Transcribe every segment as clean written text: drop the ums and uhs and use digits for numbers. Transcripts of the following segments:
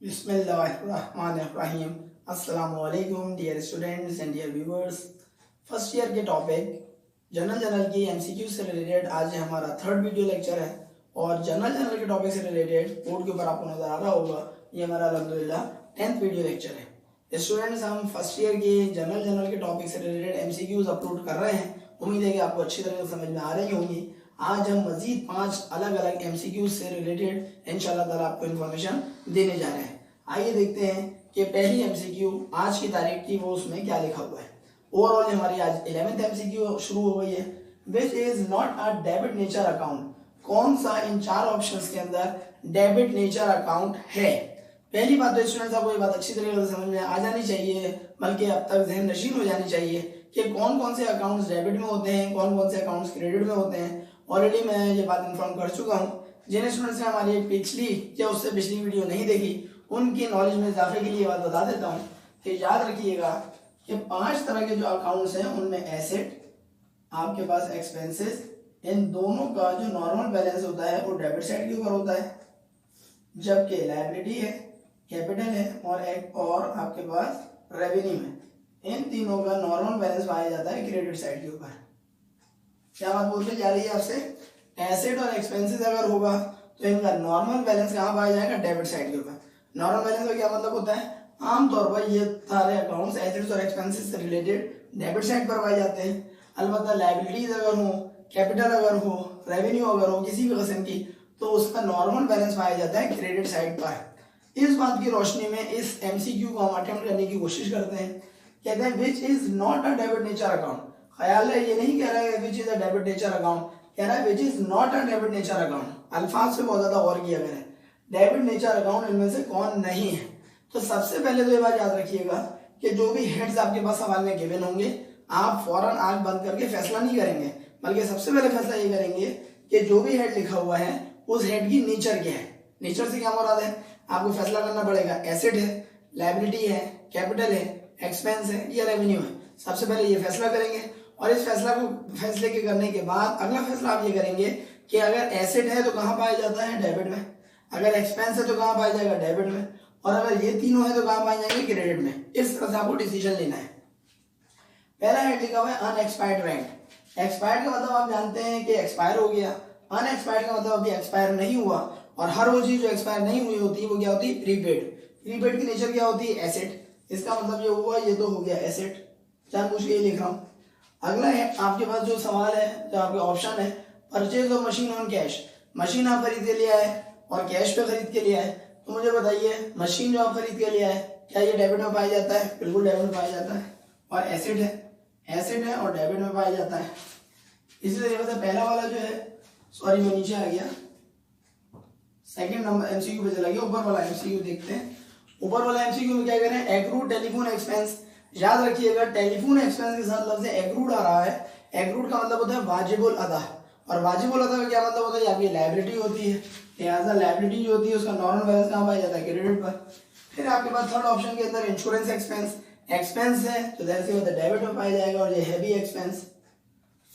बिस्मिल्लाहिर्रहमानिर्रहीम। अस्सलाम वालेकुम dear students and dear viewers. First year के टॉपिक जनरल की एमसीक्यू से रिलेटेड आज हमारा थर्ड वीडियो लेक्चर है और जनरल के टॉपिक से रिलेटेड बोर्ड के ऊपर आपको नजर आ रहा होगा ये हमारा अल्हम्दुलिल्लाह 10th वीडियो लेक्चर है। स्टूडेंट्स हम फर्स्ट ईयर के जनरल के टॉपिक से रिलेटेड एमसीक्यूज अपलोड कर रहे हैं। उम्मीद है कि आपको अच्छी तरह से समझ में आ रही होंगी। आज हम मजीद 5 अलग अलग एमसीक्यू से रिलेटेड इंशाल्लाह ताला आपको इन्फॉर्मेशन देने जा रहे हैं। आइए देखते हैं कि पहली एमसीक्यू आज की तारीख की वो उसमें क्या लिखा हुआ है। ओवरऑल हमारी आज 11th एमसीक्यू शुरू हो गई है। Which is not a debit nature account, कौन सा इन 4 ऑप्शंस के अंदर डेबिट नेचर अकाउंट है। पहली बात तो स्टूडेंट्स आपको ये बात अच्छी तरीके से समझ में आ जानी चाहिए, बल्कि अब तक जहन नशीन हो जानी चाहिए कि कौन कौन से अकाउंट्स डेबिट में होते हैं, कौन कौन से अकाउंट्स क्रेडिट में होते हैं। ऑलरेडी मैं ये बात इन्फॉर्म कर चुका हूँ। जिन स्टूडेंट्स ने हमारी पिछली या उससे पिछली वीडियो नहीं देखी उनकी नॉलेज में इजाफे के लिए बात बता देता हूँ कि याद रखिएगा कि 5 तरह के जो अकाउंट्स हैं उनमें एसेट, आपके पास एक्सपेंसेस, इन दोनों का जो नॉर्मल बैलेंस होता है वो डेबिट साइड के ऊपर होता है, जबकि लायबिलिटी है, कैपिटल है और आपके पास रेवेन्यू है, इन तीनों का नॉर्मल बैलेंस पाया जाता है क्रेडिट साइड के ऊपर। क्या बात बोलते जा रही है आपसे, एसेट और एक्सपेंसेस अगर होगा तो इनका नॉर्मल बैलेंस कहाँ पाया जाएगा, डेबिट साइड के ऊपर। नॉर्मल बैलेंस का क्या मतलब होता है, आमतौर पर ये सारे अकाउंट्स एसेट्स और एक्सपेंसेस से रिलेटेड डेबिट साइड पर पाए जाते हैं। अलबत्ता लायबिलिटीज अगर हो, कैपिटल अगर हो, रेवेन्यू अगर हो किसी भी किस्म की, तो उसका नॉर्मल बैलेंस पाया जाता है क्रेडिट साइड पर। इस बात की रोशनी में इस एमसीक्यू को हम अटेम्प्ट करने की कोशिश करते हैं। कहते हैं which is not a debit nature account. ख्याल है ये नहीं कह रहा है which is a debit nature account, कह रहा है which is not a debit nature account. अल्फाज से बहुत ज्यादा और किया मैंने। डेबिट नेचर अकाउंट इनमें से कौन नहीं है। तो सबसे पहले तो ये बात याद रखिएगा कि जो भी हेड्स आपके पास सवाल में गिवन होंगे आप फौरन आंख बंद करके फैसला नहीं करेंगे, बल्कि सबसे पहले फैसला ये करेंगे कि जो भी हेड लिखा हुआ है उस हेड की नेचर क्या है। नेचर से क्या मुराद है, आपको फैसला करना पड़ेगा। एसेट है, लायबिलिटी है, कैपिटल है, एक्सपेंस है या रेवेन्यू है। सबसे पहले ये फैसला करेंगे और इस फैसले के करने के बाद अगला फैसला आप ये करेंगे कि अगर एसेट है तो कहाँ पाया जाता है, डेबिट में। अगर एक्सपेंस है तो कहाँ पाया जाएगा, डेबिट में। और अगर ये तीनों है तो कहाँ पाए जाएंगे, क्रेडिट में। इस तरह से आपको डिसीजन लेना है। पहला हेड लिखा हुआ है अनएक्सपायर्ड रेंट। एक्सपायर्ड का मतलब आप जानते हैं कि एक्सपायर हो गया। अनएक्सपायर्ड का मतलब अभी एक्सपायर नहीं हुआ। और हर वो चीज जो एक्सपायर नहीं हुई होती है वो क्या होती है, प्रीपेड। प्रीपेड की नेचर क्या होती है, एसेट। इसका मतलब ये हुआ, ये तो हो गया एसेट, जानबूझ के लिख रहा हूँ। अगला है आपके पास जो सवाल है, जो आपके ऑप्शन है, purchase of machine on cash. Machine आप खरीद के लिया है और कैश पे खरीद के लिया है, तो मुझे बताइए मशीन जो आप खरीद के लिया है क्या ये डेबिट में पाया जाता है, बिल्कुल डेबिट में पाया जाता है। और एसेट है और डेबिट में पाया जाता है। इसी तरीके से पहला वाला जो है, सॉरी मैं नीचे आ गया, सेकंड नंबर एमसीक्यू पे चला गया। ऊपर वाला एमसीक्यू देखते हैं। ऊपर वाला एमसीक्यू में क्या कह रहे हैं, एक्रूड टेलीफोन एक्सपेंस। याद रखिएगा टेलीफोन एक्सपेंस के साथ लफ्ज एक्रूड आ रहा है। एक्रूड का मतलब होता है वाजिबुल अदा, और वाजिबुल अदा का क्या मतलब होता है, आपकी लायबिलिटी होती है। लिहाजा लायबिलिटी जो होती है उसका नॉर्मल बैलेंस कहाँ पाया जाता है, क्रेडिट पर। फिर आपके पास थर्ड ऑप्शन के अंदर इंश्योरेंस एक्सपेंस। एक्सपेंस है तो जैसे होता है डेबिट में पाया जाएगा और ये हैवी एक्सपेंस।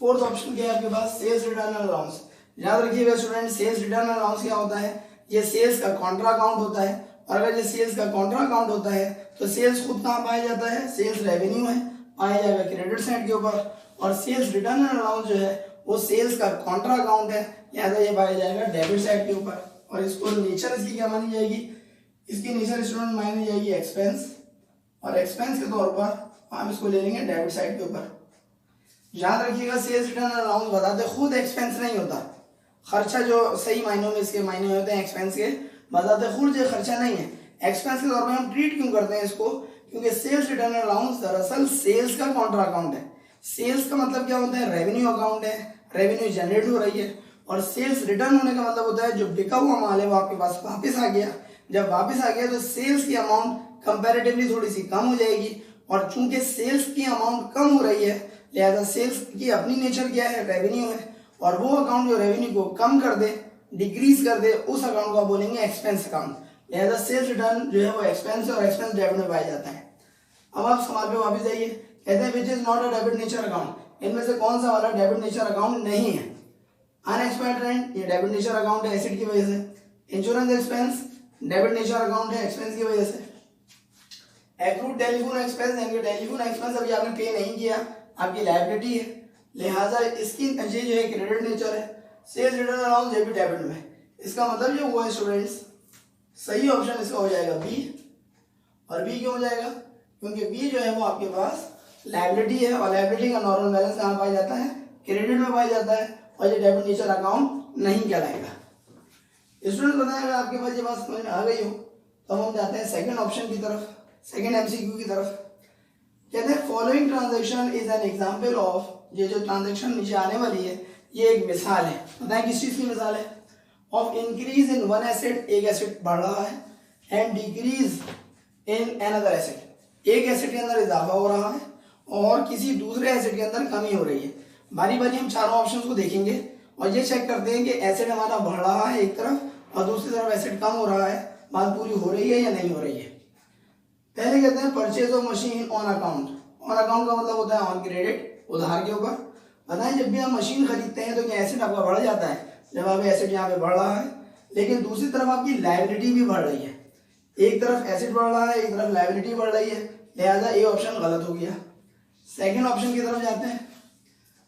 फोर्थ ऑप्शन क्या है आपके पास, सेल्स रिटर्न अलाउंस। याद रखिएगा स्टूडेंट, सेल्स रिटर्न अलाउंस क्या होता है, ये सेल्स का कॉन्ट्रा अकाउंट होता है। और अगर ये सेल्स का कॉन्ट्रा अकाउंट होता है तो सेल्स खुद कहाँ पाया जाता है, सेल्स रेवेन्यू है, पाया जाएगा क्रेडिट साइड के ऊपर। और सेल्स रिटर्न अलाउंस जो है वो सेल्स का कॉन्ट्रा अकाउंट है, लिहाजा ये पाया जाएगा डेबिट साइड के ऊपर। और इसको नेचर इसकी क्या मानी जाएगी, इसकी नेचर स्टूडेंट मानी जाएगी एक्सपेंस, और एक्सपेंस के तौर पर हम इसको ले लेंगे डेबिट साइड के ऊपर। याद रखिएगा सेल्स रिटर्न अलाउंस बताते खुद एक्सपेंस नहीं होता। खर्चा जो सही मायनों में इसके मायने होते हैं एक्सपेंस के, बताते खुद ये खर्चा नहीं है। एक्सपेंस के तौर पर हम ट्रीट क्यों करते हैं इसको, क्योंकि सेल्स रिटर्न अलाउंस दरअसल सेल्स का कॉन्ट्रा अकाउंट है। सेल्स का मतलब क्या होता है, रेवेन्यू अकाउंट है, रेवेन्यू जनरेट हो रही है। और सेल्स रिटर्न होने का मतलब होता है जो बिका हुआ माल है वो आपके पास वापस आ गया। जब वापस आ गया तो सेल्स की अमाउंट कंपैरेटिवली थोड़ी सी कम हो जाएगी। और चूंकि सेल्स की अमाउंट कम हो रही है, लिहाजा सेल्स की अपनी नेचर क्या है, रेवेन्यू है। और वो अकाउंट जो रेवेन्यू को कम कर दे, डिक्रीज कर दे, उस अकाउंट को आप बोलेंगे एक्सपेंस अकाउंट। लिहाजा सेल्स रिटर्न जो है वो एक्सपेंस और एक्सपेंस डेबिट में पाया जाता है। अब आप सवाल पे वापस जाइए। कहते हैं which is not a debit nature account. इनमें से कौन सा वाला डेबिट नेचर अकाउंट नहीं है। अनएक्सपायर्ड रेंट ये डेबिट नेचर अकाउंट है एसेट की वजह से। Insurance expense debit nature account है एक्सपेंस की वजह से। एक्रूड टेलीफोन एक्सपेंस यानी कि टेलीफोन एक्सपेंस अभी आपने पे नहीं किया, आपकी लायबिलिटी है, लिहाजा इसकी ये जो है क्रेडिट नेचर है। सेल्स रिटर्न अलाउंस ये भी डेबिट में, इसका मतलब जो हुआ है स्टूडेंट्स, सही ऑप्शन इसका हो जाएगा बी। और बी क्यों हो जाएगा? क्योंकि बी जो है वो आपके पास लायबिलिटी है और लायबिलिटी का नॉर्मल बैलेंस कहाँ पाया जाता है? क्रेडिट में पाया जाता है और ये डेबिट नेचर अकाउंट नहीं कहलाएगा। स्टूडेंट बताएगा आपके पास ये बात समझ में आ गई हो तो हम जाते हैं सेकंड ऑप्शन की तरफ, सेकंड एमसीक्यू की तरफ। कहते हैं following transaction is an example of, ये जो ट्रांजैक्शन नीचे आने वाली है ये एक मिसाल है। बताएं किस चीज की मिसाल है? Of increase in one asset, एक एसेट बढ़ रहा है, and decrease in another asset, एक एसेट के अंदर इजाफा हो रहा है और किसी दूसरे एसेट के अंदर कमी हो रही है। बारी बारी हम चारों ऑप्शंस को देखेंगे और ये चेक करते हैं कि एसेट हमारा बढ़ रहा है एक तरफ और दूसरी तरफ एसेट कम हो रहा है, बात पूरी हो रही है या नहीं हो रही है। पहले कहते हैं purchase of machine on account. On account का मतलब होता है ऑन क्रेडिट, उधार के ऊपर। बताएं जब भी हम मशीन खरीदते हैं तो क्या एसेट आपका बढ़ जाता है? जब आप एसेट यहाँ पे बढ़ रहा है, लेकिन दूसरी तरफ आपकी लायबिलिटी भी बढ़ रही है। एक तरफ एसेट बढ़ रहा है, एक तरफ लायबिलिटी बढ़ रही है, लिहाजा ये ऑप्शन गलत हो गया। सेकंड ऑप्शन की तरफ जाते हैं।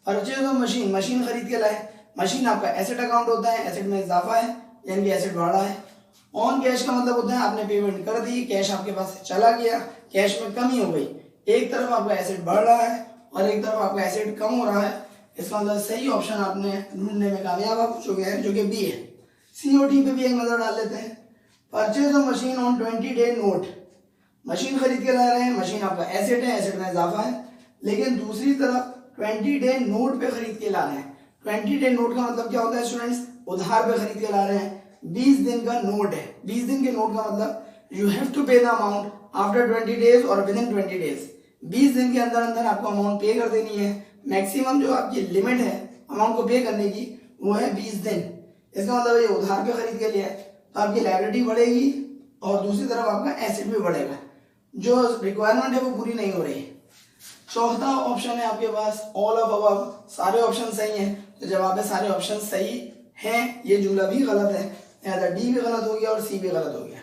परचेज ऑफ मशीन, मशीन खरीद के लाए, मशीन आपका एसेट अकाउंट होता है, एसेट में इजाफा है यानी कि एसेट बढ़ रहा है। ऑन कैश का मतलब होता है आपने पेमेंट कर दी, कैश आपके पास से चला गया, कैश में कमी हो गई। एक तरफ आपका एसेट बढ़ रहा है और एक तरफ आपका एसेट कम हो रहा है, इसका मतलब सही ऑप्शन आपने ढूंढने में कामयाब हो चुके हैं जो कि बी है। सीओटी पे भी एक नजर डाल लेते हैं। Purchase of machine on 20 day note, machine खरीद के ला रहे हैं, मशीन आपका एसेट है, एसेट में इजाफा है, लेकिन दूसरी तरफ 20 डे नोट पे खरीद के ला रहे हैं। 20 डे नोट का मतलब क्या होता है स्टूडेंट्स? उधार पे खरीद के ला रहे हैं। 20 दिन का नोट है, 20 दिन के नोट का मतलब यू हैव टू पे द अमाउंट आफ्टर 20 डेज और विद इन 20 डेज। 20 दिन के अंदर अंदर आपको अमाउंट पे कर देनी है। मैक्सिमम जो आपकी लिमिट है अमाउंट को पे करने की वो है 20 दिन। इसका मतलब ये उधार पे खरीद के लिया है तो आपकी लायबिलिटी बढ़ेगी और दूसरी तरफ आपका एसेट भी बढ़ेगा, जो रिक्वायरमेंट है वो पूरी नहीं हो रही। चौथा ऑप्शन है आपके पास ऑल ऑफ अबव, सारे ऑप्शन सही हैं, तो जवाब है सारे ऑप्शन सही हैं। ये जुमला भी गलत है, लिहाजा डी भी गलत हो गया और सी भी गलत हो गया।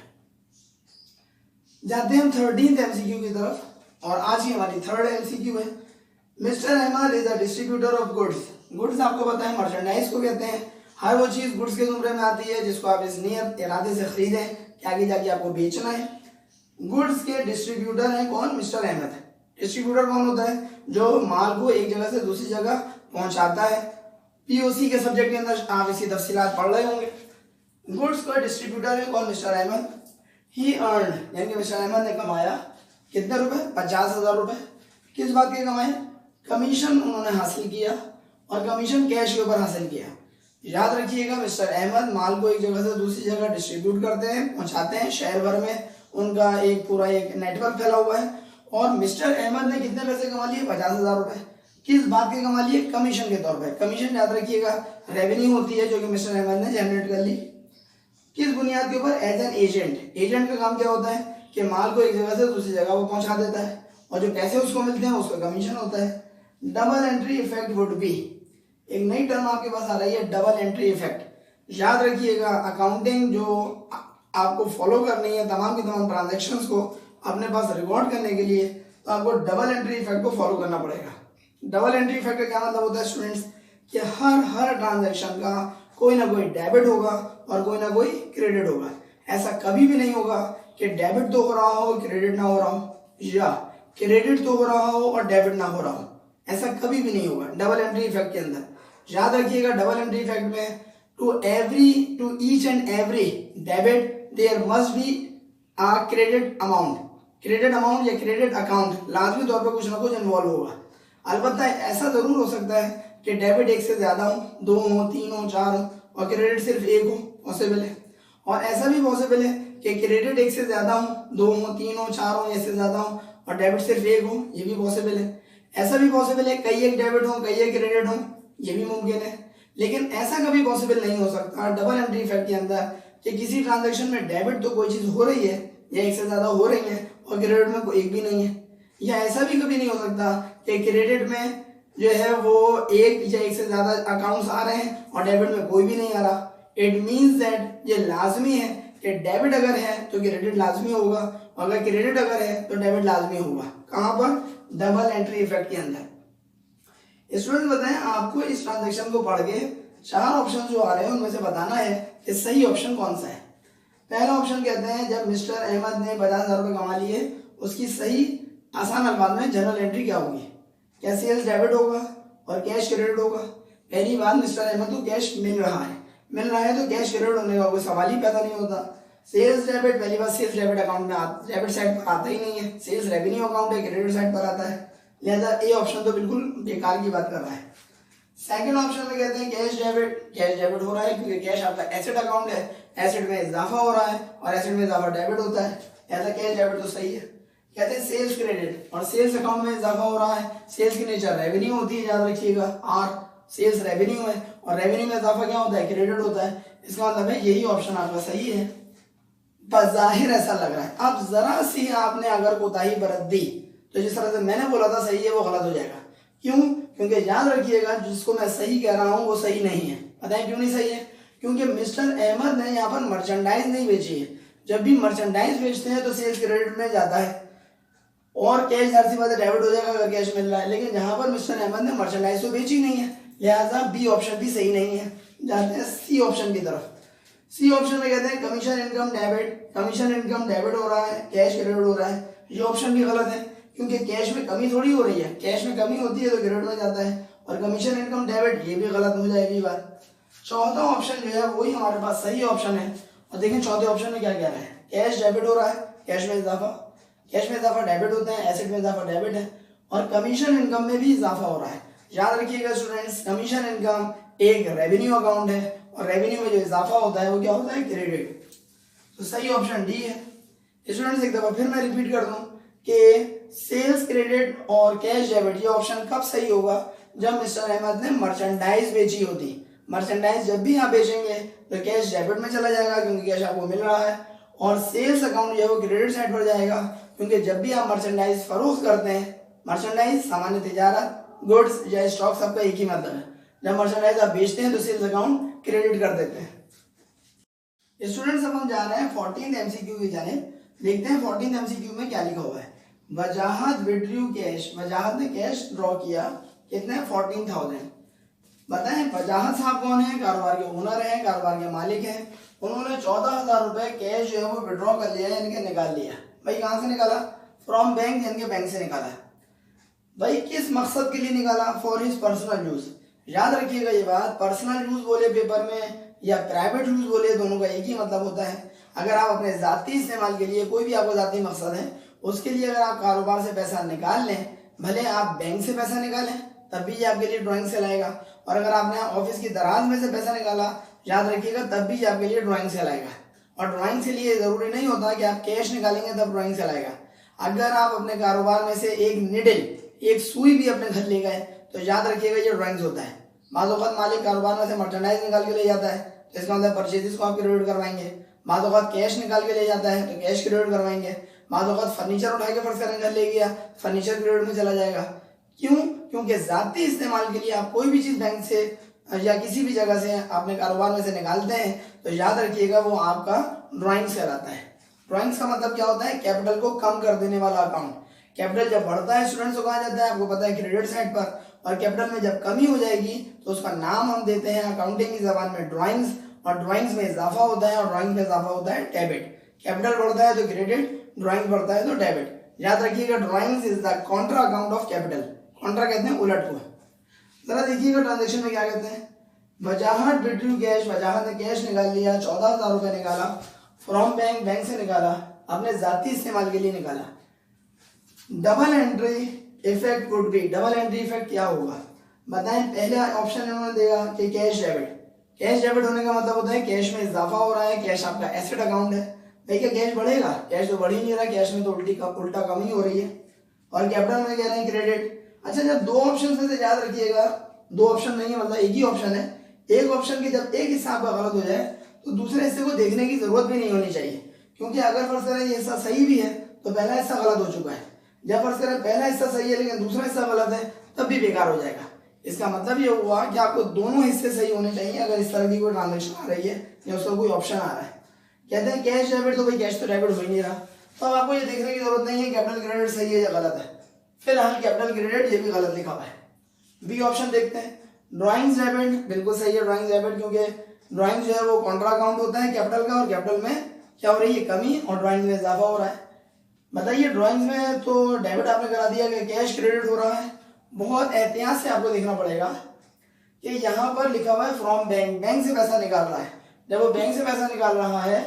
जाते हैं हम 13th एमसीक्यू की तरफ और आज की हमारी थर्ड एमसीक्यू है। Mister Ahmad is a distributor of goods. Goods आपको पता है मर्चेंडाइज को कहते हैं, हर वो चीज गुड्स के जुमरे में आती है जिसको आप इस नियत इरादे से खरीदें कि आगे जाके आपको बेचना है। गुड्स के डिस्ट्रीब्यूटर है कौन? मिस्टर अहमद। डिस्ट्रीब्यूटर कौन होता है? जो माल को एक जगह से दूसरी जगह पहुंचाता है। पीओसी के सब्जेक्ट के अंदर आप इसकी तफसीलात पढ़ रहे होंगे। गुड्स का डिस्ट्रीब्यूटर है कौन? मिस्टर अहमद। ही अर्न यानी कि मिस्टर अहमद ने कमाया कितने रुपए? 50,000 रुपए। किस बात के कमाए? कमीशन उन्होंने हासिल किया और कमीशन कैश के ऊपर हासिल किया। याद रखिएगा मिस्टर अहमद माल को एक जगह से दूसरी जगह डिस्ट्रीब्यूट करते हैं, पहुंचाते हैं, शहर भर में उनका एक पूरा एक नेटवर्क फैला हुआ है। और मिस्टर अहमद ने कितने पैसे कमा लिए? 50,000 रुपए। किस बात के कमा लिए? कमीशन के तौर पर। कमीशन याद रखिएगा रेवेन्यू होती है जो कि मिस्टर अहमद ने जनरेट कर ली। किस बुनियाद के ऊपर? As an agent. एजेंट का काम क्या होता है कि माल को एक जगह से दूसरी जगह वो पहुंचा देता है और जो पैसे उसको मिलते हैं उसका कमीशन होता है। Double entry effect would be, एक नई टर्म आपके पास आ रही है, डबल एंट्री इफेक्ट। याद रखिएगा अकाउंटिंग जो आपको फॉलो करनी है तमाम की तमाम ट्रांजैक्शंस को अपने पास रिकॉर्ड करने के लिए, तो आपको डबल एंट्री इफेक्ट को फॉलो करना पड़ेगा। डबल एंट्री इफेक्ट का क्या मतलब होता है स्टूडेंट्स? कि हर ट्रांजैक्शन का कोई ना कोई डेबिट होगा और कोई ना कोई क्रेडिट होगा। ऐसा कभी भी नहीं होगा कि डेबिट तो हो रहा हो क्रेडिट ना हो रहा हो, या क्रेडिट तो हो रहा हो और डेबिट ना हो रहा हो, ऐसा कभी भी नहीं होगा डबल एंट्री इफेक्ट के अंदर। याद रखिएगा डबल एंट्री इफेक्ट में to each and every debit there must be a credit amount. Credit amount या क्रेडिट अकाउंट लाजमी तौर पर कुछ ना कुछ इन्वॉल्व होगा। अलबत्ता ऐसा जरूर हो सकता है कि डेबिट एक से ज्यादा हो, 2 हो, 3 हो, 4 हो और क्रेडिट सिर्फ 1 हो, पॉसिबल है। और ऐसा भी पॉसिबल है कि क्रेडिट एक से ज्यादा हो, 2 हो, 3 हो, 4 हो, इससे ज्यादा हो और डेबिट सिर्फ 1 हो, ये भी पॉसिबल है। ऐसा भी पॉसिबल है कई एक डेबिट हो कई एक क्रेडिट हो, ये भी मुमकिन है। लेकिन ऐसा कभी पॉसिबल नहीं हो सकता डबल एंट्री इफेक्ट के अंदर कि किसी ट्रांजैक्शन में डेबिट तो कोई चीज हो रही है या एक से ज्यादा हो रही है और क्रेडिट में कोई एक भी नहीं है। या ऐसा भी कभी नहीं हो सकता कि क्रेडिट में जो है वो एक या एक से ज्यादा अकाउंट्स आ रहे हैं और डेबिट में कोई भी नहीं आ रहा। इट मीन्स दैट ये लाजमी है कि डेबिट अगर है तो क्रेडिट लाजमी होगा, और अगर क्रेडिट अगर है तो डेबिट लाजमी होगा। कहाँ पर? डबल एंट्री इफेक्ट के अंदर। स्टूडेंट बताएं, आपको इस ट्रांजेक्शन को पढ़ के 4 ऑप्शन जो आ रहे हैं उनमें से बताना है कि सही ऑप्शन कौन सा है। पहला ऑप्शन कहते हैं जब मिस्टर अहमद ने 50,000 रुपये कमा लिए, उसकी सही आसान अल्फाज में जनरल एंट्री क्या होगी? क्या सेल्स डेबिट होगा और कैश क्रेडिट होगा? पहली बात, मिस्टर अहमद को कैश मिल रहा है तो कैश क्रेडिट होने का कोई सवाल ही पैदा नहीं होता। सेल्स डेबिट, पहली बात सेल्स डेबिट अकाउंट में डेबिट साइड पर आता ही नहीं है, सेल्स रेवेन्यू अकाउंट है, क्रेडिट साइड पर आता है, लिहाजा ए ऑप्शन तो बिल्कुल बेकार की बात कर रहा है। सेकंड ऑप्शन में कहते हैं कैश डेबिट हो रहा है क्योंकि कैश आपका एसेट अकाउंट है, एसेट में इजाफा हो रहा है और एसेट में इजाफा डेबिट होता है, ऐसा कैश डेबिट तो सही है। कहते हैं सेल्स क्रेडिट, और सेल्स अकाउंट में इजाफा हो रहा है, सेल्स की नेचर रेवेन्यू होती है, याद रखिएगा, आर सेल्स रेवेन्यू है और रेवेन्यू में इजाफा क्या होता है? क्रेडिट होता है। इसका मतलब है यही ऑप्शन आपका सही है। बज़ाहिर ऐसा लग रहा है, अब जरा सी आपने अगर कोताही बरत दी तो जिस तरह से मैंने बोला था सही है वो गलत हो जाएगा। क्यों? क्योंकि याद रखिएगा जिसको मैं सही कह रहा हूं वो सही नहीं है। बताएं क्यों नहीं सही है? क्योंकि मिस्टर अहमद ने यहाँ पर मर्चेंडाइज नहीं बेची है। जब भी मर्चेंडाइज बेचते हैं तो सेल्स क्रेडिट में जाता है और कैश जाहिर सी बात है डेबिट हो जाएगा अगर कैश मिल रहा है, लेकिन यहाँ पर मिस्टर अहमद ने मर्चेंडाइज तो बेची नहीं है, लिहाजा बी ऑप्शन भी सही नहीं है। जाते हैं सी ऑप्शन की तरफ। सी ऑप्शन में कहते हैं कमीशन इनकम डेबिट हो रहा है, कैश क्रेडिट हो रहा है। ये ऑप्शन भी गलत है क्योंकि कैश में कमी थोड़ी हो रही है, कैश में कमी होती है तो क्रेडिट में जाता है, और कमीशन इनकम डेबिट, ये भी गलत हो जाएगी बात। चौथा ऑप्शन जो है वही हमारे पास सही ऑप्शन है। और देखें चौथे ऑप्शन में क्या कह रहा है? कैश डेबिट हो रहा है, कैश में इजाफा डेबिट होता है, एसेट में इजाफा डेबिट है, और कमीशन इनकम में भी इजाफा हो रहा है। याद रखिएगा स्टूडेंट्स, कमीशन इनकम एक रेवेन्यू अकाउंट है और रेवेन्यू में जो इजाफा होता है वो क्या होता है? क्रेडिट। तो सही ऑप्शन डी है। स्टूडेंट्स एक दफा फिर मैं रिपीट कर दूं कि सेल्स क्रेडिट और कैश डेबिट ये ऑप्शन कब सही होगा? जब मिस्टर अहमद ने मर्चेंडाइज बेची होती। मर्चेंडाइज जब भी आप बेचेंगे तो कैश डेबिट में चला जाएगा क्योंकि कैश आपको मिल रहा है, और सेल्स अकाउंट जो है वो क्रेडिट साइड पर जाएगा क्योंकि जब भी आप मर्चेंडाइज फरोख्त करते हैं, मर्चेंडाइज सामान्य तिजारत, गुड्स या स्टॉक, सबका एक ही मतलब है। जब मर्चेंडाइज आप बेचते हैं तो सेल्स अकाउंट क्रेडिट कर देते हैं। स्टूडेंट्स अब हम जा रहे हैं 14th MCQ की जाने। देखते हैं 14th MCQ में क्या लिखा हुआ है। वजाहत विड्रू कैश, वजाहत ने कैश ड्रॉ किया, कितने? 14,000। बताएं वजाहत साहब कौन है? कारोबार के ओनर हैं, कारोबार के मालिक हैं। उन्होंने 14,000 रुपए कैश जो है वो विड्रॉ कर लिया, यानी कि निकाल लिया। भाई कहाँ से निकाला? फ्रॉम बैंक, यानी कि बैंक से निकाला। भाई किस मकसद के लिए निकाला? For his personal use. याद रखिएगा ये बात, पर्सनल यूज बोले पेपर में या प्राइवेट यूज बोले, दोनों का एक ही मतलब होता है। अगर आप अपने जाती इस्तेमाल के लिए, कोई भी आपको जाती मकसद है, उसके लिए अगर आप कारोबार से पैसा निकाल लें, भले आप बैंक से पैसा निकालें तब भी ये आपके लिए ड्राइंग से लाएगा, और अगर आपने ऑफिस की दराज में से पैसा निकाला, याद रखिएगा, तब भी ये आपके लिए ड्राइंग से लाएगा। और ड्राइंग से लिए जरूरी नहीं होता कि आप कैश निकालेंगे तब ड्राइंग से लाएगा। अगर आप अपने कारोबार में से एक निडल, एक सुई भी अपने घर ले गए तो याद रखिएगा ये ड्राइंग्स होता है। बाज़-औक़ात मालिक कारोबार में से मर्चेंडाइज निकाल के ले जाता है तो इसका मतलब परचेजेस को आप क्रेडिट करवाएंगे। बाज़-औक़ात कैश निकाल के ले जाता है तो कैश क्रेडिट करवाएंगे। बाज़-औक़ात फर्नीचर उठा के फर्स्ट घर ले गया, फर्नीचर क्रेडिट में चला जाएगा। क्यों? क्योंकि जाती इस्तेमाल के लिए आप कोई भी चीज़ बैंक से या किसी भी जगह से अपने कारोबार में से निकालते हैं तो याद रखिएगा वो आपका ड्राइंग्स कहलाता है। ड्राइंग्स का मतलब क्या होता है? कैपिटल को कम कर देने वाला अकाउंट। कैपिटल जब बढ़ता है स्टूडेंट्स को कहा जाता है, आपको पता है, क्रेडिट साइड पर, और कैपिटल में जब कमी हो जाएगी तो उसका नाम हम देते हैं अकाउंटिंग की जबान में ड्राइंग्स, और ड्राइंग्स में इजाफा होता है और ड्राइंग्स में इजाफा होता है डेबिट। कैपिटल बढ़ता है तो क्रेडिट, ड्राइंग्स बढ़ता है तो डेबिट। याद रखिएगा drawings is the Contra account of capital. Contra कहते हैं उलट को। जरा देखिएगा ट्रांजेक्शन में क्या कहते हैं। वजाहत विड्रू कैश, वजाहत ने कैश निकाल लिया, 14,000 रुपए निकाला फ्रॉम बैंक, बैंक से निकाला, अपने जाती इस्तेमाल के लिए निकाला। Double entry effect would be, double entry effect क्या होगा बताएं। पहला ऑप्शन इन्होंने देगा कि कैश डेबिट। कैश डेबिट होने का मतलब होता है कैश में इजाफा हो रहा है, कैश आपका एसेट अकाउंट है। भाई क्या कैश बढ़ेगा? कैश तो बढ़ ही नहीं रहा, कैश में तो उल्टा कमी हो रही है। और कैपिटल में कह रहे हैं क्रेडिट। अच्छा, जब दो ऑप्शन में से याद रखिएगा, दो ऑप्शन नहीं है, मतलब एक ही ऑप्शन है। एक ऑप्शन की जब एक हिस्सा आपका गलत हो जाए तो दूसरे हिस्से को देखने की जरूरत भी नहीं होनी चाहिए, क्योंकि अगर फर्ज करें ये हिस्सा सही भी है तो पहला हिस्सा गलत हो चुका है। जब फर्ज करें पहला हिस्सा सही है लेकिन दूसरा हिस्सा गलत है तब भी बेकार हो जाएगा। इसका मतलब ये हुआ कि आपको दोनों हिस्से सही होने चाहिए अगर इस तरह की कोई ट्रांजेक्शन आ रही है या उसका कोई ऑप्शन आ रहा है। कहते हैं कैश डेबिट, तो भाई कैश तो डेबिट हो ही नहीं रहा, तो अब आपको ये देखने की जरूरत नहीं है कैपिटल क्रेडिट सही है या गलत है। फिलहाल कैपिटल क्रेडिट ये भी गलत लिखा हुआ है। बी ऑप्शन देखते हैं, ड्राइंग्स डेबिट बिल्कुल सही है, ड्राइंग्स डेबिट, क्योंकि ड्राइंग जो है वो कॉन्ट्रा अकाउंट होता है कैपिटल का, और कैपिटल में क्या हो रही है कमी और ड्राइंग में इजाफा हो रहा है। बताइए ड्राइंग्स में तो डेबिट आपने करा दिया कि कैश क्रेडिट हो रहा है, बहुत एहतियात से आपको देखना पड़ेगा कि यहाँ पर लिखा हुआ है फ्रॉम बैंक, बैंक से पैसा निकाल रहा है। जब वो बैंक से पैसा निकाल रहा है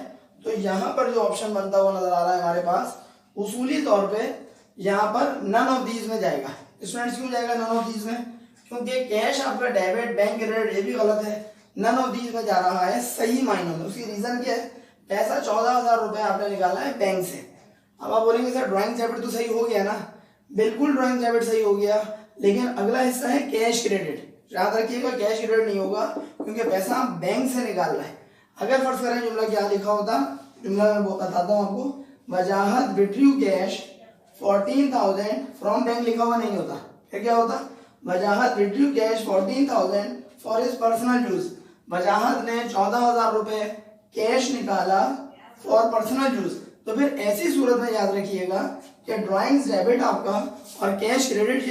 तो यहाँ पर जो ऑप्शन बनता हुआ नजर आ रहा है हमारे पास, उसूली तौर पे यहाँ पर नन ऑफ दीज में जाएगा। स्टूडेंट्स क्यों जाएगा नन ऑफ दीज में? क्योंकि कैश आपका डेबिट, बैंक क्रेडिट ये भी गलत है, नन ऑफ दीज में जा रहा है सही मायनों में। उसकी रीजन क्या है? पैसा 14,000 रुपए आपने निकाला है बैंक से। अब आप बोलेंगे सर ड्राइंग डेबिट तो सही हो गया ना, बिल्कुल ड्राइंग डेबिट सही हो गया, लेकिन अगला हिस्सा है कैश क्रेडिट। याद रखिएगा कैश क्रेडिट नहीं होगा क्योंकि पैसा आप बैंक से निकाल रहे हैं। अगर फर्ज करें जुमला क्या लिखा होता, जुमला मैं बताता हूँ आपको, वजाहत विड्रू कैश 14,000 फ्रॉम बैंक लिखा हुआ नहीं होता, फिर क्या होता? वजाहत withdrew cash 14,000 for his personal use. वजाहत ने 14,000 रुपए कैश निकाला फॉर पर्सनल यूज। तो फिर ऐसी सूरत में याद रखिएगा कि ड्राइंग्स डेबिट आपका और कैश क्रेडिट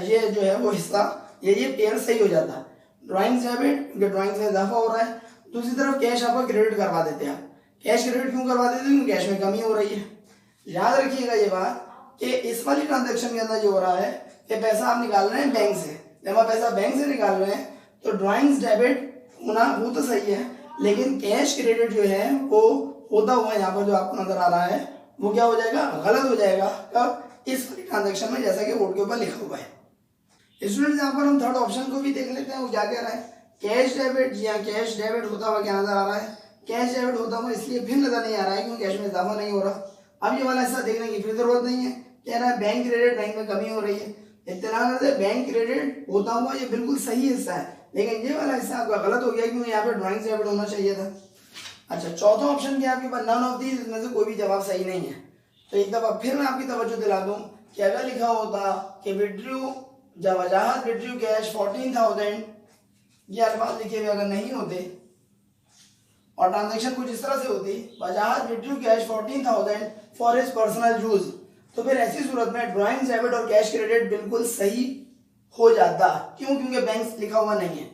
ये जो है वो हिस्सा ये पेयर सही हो जाता है। ड्राइंग्स डेबिट क्योंकि ड्राइंग्स में इजाफा हो रहा है, दूसरी तरफ कैश आपका क्रेडिट करवा देते हैं। कैश क्रेडिट क्यों करवा देते हैं? क्योंकि कैश में कमी हो रही है। याद रखिएगा ये बात कि इस वाली ट्रांजेक्शन के अंदर जो हो रहा है कि पैसा आप निकाल रहे हैं बैंक से, जब आप पैसा बैंक से निकाल रहे हैं तो ड्राइंग्स डेबिट होना वो तो सही है, लेकिन कैश क्रेडिट जो है वो होता हुआ यहाँ पर जो आपको नजर आ रहा है वो क्या हो जाएगा? गलत हो जाएगा। कब? इस वाली ट्रांजेक्शन में, जैसा कि बोर्ड के ऊपर लिखा हुआ है। स्टूडेंट्स यहाँ पर हम थर्ड ऑप्शन को भी देख लेते हैं, वो क्या कह रहा है? Cash debit. जी हाँ, कैश डेबिट होता हुआ क्या नजर आ रहा है? कैश डेबिट होता हुआ इसलिए फिर नजर नहीं आ रहा है क्योंकि कैश में इजाफा नहीं हो रहा। अब ये वाला हिस्सा देखने की फिर जरूरत नहीं है, कह रहा है बैंक क्रेडिट, बैंक में कमी हो रही है। इत्तला कर दे बैंक क्रेडिट होता हुआ ये बिल्कुल सही हिस्सा है, लेकिन ये वाला हिस्सा आपका गलत हो गया क्योंकि यहाँ पे ड्राइंग डेबिट होना चाहिए था। अच्छा, चौथा ऑप्शन क्या आपके पास? नन ऑफ दीज, इसमें से कोई भी जवाब सही नहीं है। तो एक दफा फिर मैं आपकी तवज्जो दिला दूं कि अगर लिखा होता कि विड्रू जब वजाहत विड्रू कैश 14,000, ये अल्फाज लिखे हुए अगर नहीं होते और ट्रांजेक्शन कुछ इस तरह से होती, वजाहत withdrew cash 14,000 for his personal use, तो फिर ऐसी सूरत में ड्राइंग डेबिट और कैश क्रेडिट बिल्कुल सही हो जाता। क्यों? क्योंकि बैंक लिखा हुआ नहीं है।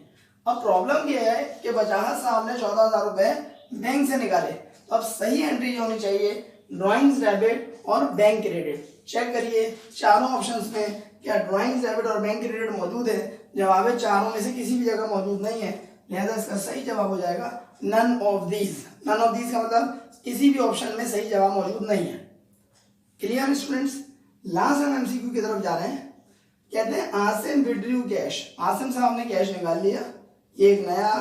अब प्रॉब्लम ये है कि वजाहत साहब ने 14,000 रुपए बैंक से निकाले, तो अब सही एंट्री होनी चाहिए ड्राइंग्स डेबिट और बैंक क्रेडिट। चेक करिए चारों ऑप्शंस में क्या ड्राइंग्स डेबिट और बैंक क्रेडिट मौजूद है? जवाब है चारों में से किसी भी जगह मौजूद नहीं है, लिहाजा इसका सही जवाब हो जाएगा none of these. None of these का मतलब किसी भी ऑप्शन में सही जवाब मौजूद नहीं है। Clear students? लास्ट हम एमसीक्यू की तरफ जा रहे हैं। कहते हैं आसिम विड्रू कैश। आसिम साहब ने कैश निकाल लिया, ये एक नया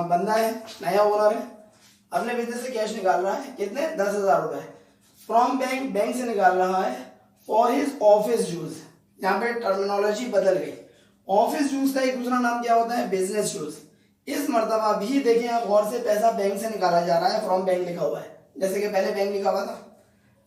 बंदा है, नया ओनर है, अपने बिजनेस से कैश निकाल रहा है। कितने? 10,000 रुपए फ्रॉम बैंक, बैंक से निकाल रहा है फॉर हिज ऑफिस यूज। यहाँ पे टर्मिनोलॉजी बदल गई। ऑफिस यूज का एक दूसरा नाम क्या होता है? Business use. इस मर्तबा भी देखें आप गौर से, पैसा बैंक से निकाला जा रहा है, फ्रॉम बैंक लिखा हुआ है, जैसे कि पहले बैंक लिखा हुआ था,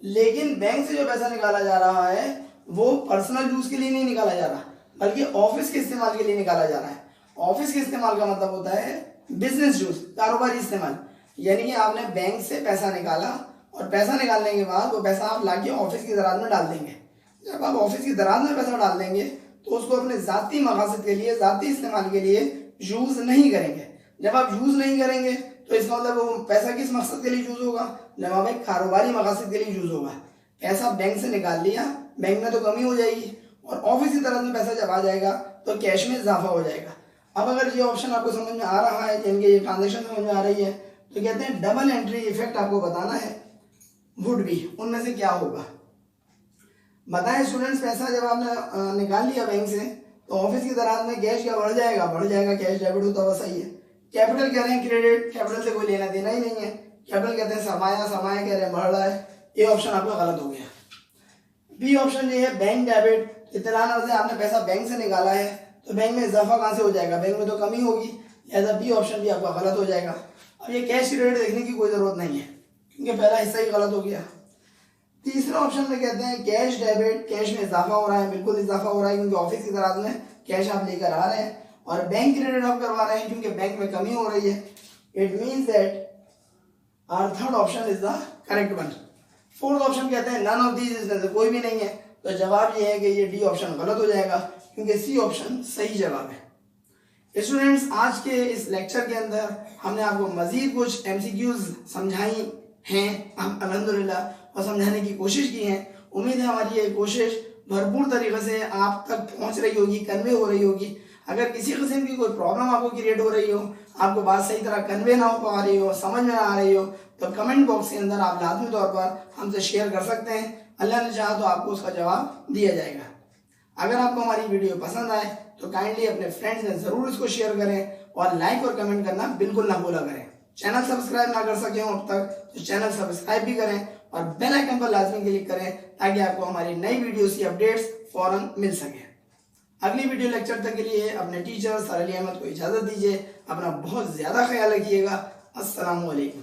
लेकिन बैंक से जो पैसा निकाला जा रहा है वो पर्सनल यूज के लिए नहीं निकाला जा रहा, बल्कि ऑफिस के इस्तेमाल के लिए निकाला जा रहा है। ऑफिस के इस्तेमाल का मतलब होता है बिजनेस यूज, कारोबारी इस्तेमाल। यानी कि आपने बैंक से पैसा निकाला और पैसा निकालने के बाद वो पैसा आप लाके ऑफिस की दराज में डाल देंगे। जब आप ऑफिस की दराज में पैसा डाल देंगे तो उसको अपने जाती मकासद के लिए, जाती इस्तेमाल के लिए यूज नहीं करेंगे। जब आप यूज नहीं करेंगे तो इसका मतलब वो पैसा किस मकसद के लिए यूज होगा? जब आप एक कारोबारी मकासद के लिए यूज होगा। पैसा बैंक से निकाल लिया, बैंक में तो कमी हो जाएगी, और ऑफिस की दराज में पैसा जब आ जाएगा तो कैश में इजाफा हो जाएगा। अब अगर ये ऑप्शन आपको समझ में आ रहा है, जिनके ये ट्रांजेक्शन समझ में आ रही है, तो कहते हैं डबल एंट्री इफेक्ट आपको बताना है, वुड बी, उनमें से क्या होगा बताएं स्टूडेंट्स। पैसा जब आपने निकाल लिया बैंक से तो ऑफिस की दराज में कैश क्या बढ़ जाएगा? बढ़ जाएगा, कैश डेबिट होता हुआ सही है। कैपिटल कह रहे हैं क्रेडिट, कैपिटल से कोई लेना देना ही नहीं है। कैपिटल कहते हैं सरमाया, सरमाया कह रहे हैं बढ़ रहा है। ये ऑप्शन आपका गलत हो गया। बी ऑप्शन ये है बैंक डेबिट। इत्तलान से आपने पैसा बैंक से निकाला है तो बैंक में इजाफा कहाँ से हो जाएगा? बैंक में तो कमी होगी, लिहाजा बी ऑप्शन भी आपका गलत हो जाएगा। अब ये कैश क्रेडिट देखने की कोई जरूरत नहीं है क्योंकि पहला हिस्सा ही गलत हो गया। तीसरा ऑप्शन में कहते हैं कैश डेबिट, कैश में इजाफा हो रहा है, बिल्कुल इजाफा हो रहा है क्योंकि ऑफिस की दराज में कैश आप लेकर आ रहे हैं, और बैंक क्रेडिट आप करवा रहे हैं क्योंकि बैंक में कमी हो रही है। इट मीन्स दैट और third option is the correct one. Fourth option कहते हैं नन ऑफ दीज, इसमें से कोई भी नहीं है। तो जवाब ये है कि ये डी ऑप्शन गलत हो जाएगा, क्योंकि सी ऑप्शन सही जवाब है। स्टूडेंट्स, आज के इस लेक्चर के अंदर हमने आपको मजीद कुछ एमसीक्यूज समझाई हैं अल्हम्दुलिल्लाह, और समझाने की कोशिश की है। उम्मीद है हमारी ये कोशिश भरपूर तरीके से आप तक पहुंच रही होगी, कन्वे हो रही होगी। अगर किसी किस्म की कोई प्रॉब्लम आपको क्रिएट हो रही हो, आपको बात सही तरह कन्वे ना हो पा रही हो, समझ में ना आ रही हो, तो कमेंट बॉक्स के अंदर आप लाजमी तौर पर हमसे शेयर कर सकते हैं। अल्लाह ने चाहा तो आपको उसका जवाब दिया जाएगा। अगर आपको हमारी वीडियो पसंद आए तो काइंडली अपने फ्रेंड्स में जरूर इसको शेयर करें और लाइक और कमेंट करना बिल्कुल ना भूला करें। चैनल सब्सक्राइब ना कर सके हो अब तक तो चैनल सब्सक्राइब भी करें और बेल आइकन पर लाजमी क्लिक करें, ताकि आपको हमारी नई वीडियोस की अपडेट्स फौरन मिल सके। अगली वीडियो लेक्चर तक के लिए अपने टीचर सर अली अहमद को इजाजत दीजिए। अपना बहुत ज्यादा ख्याल रखिएगा। अस्सलाम वालेकुम।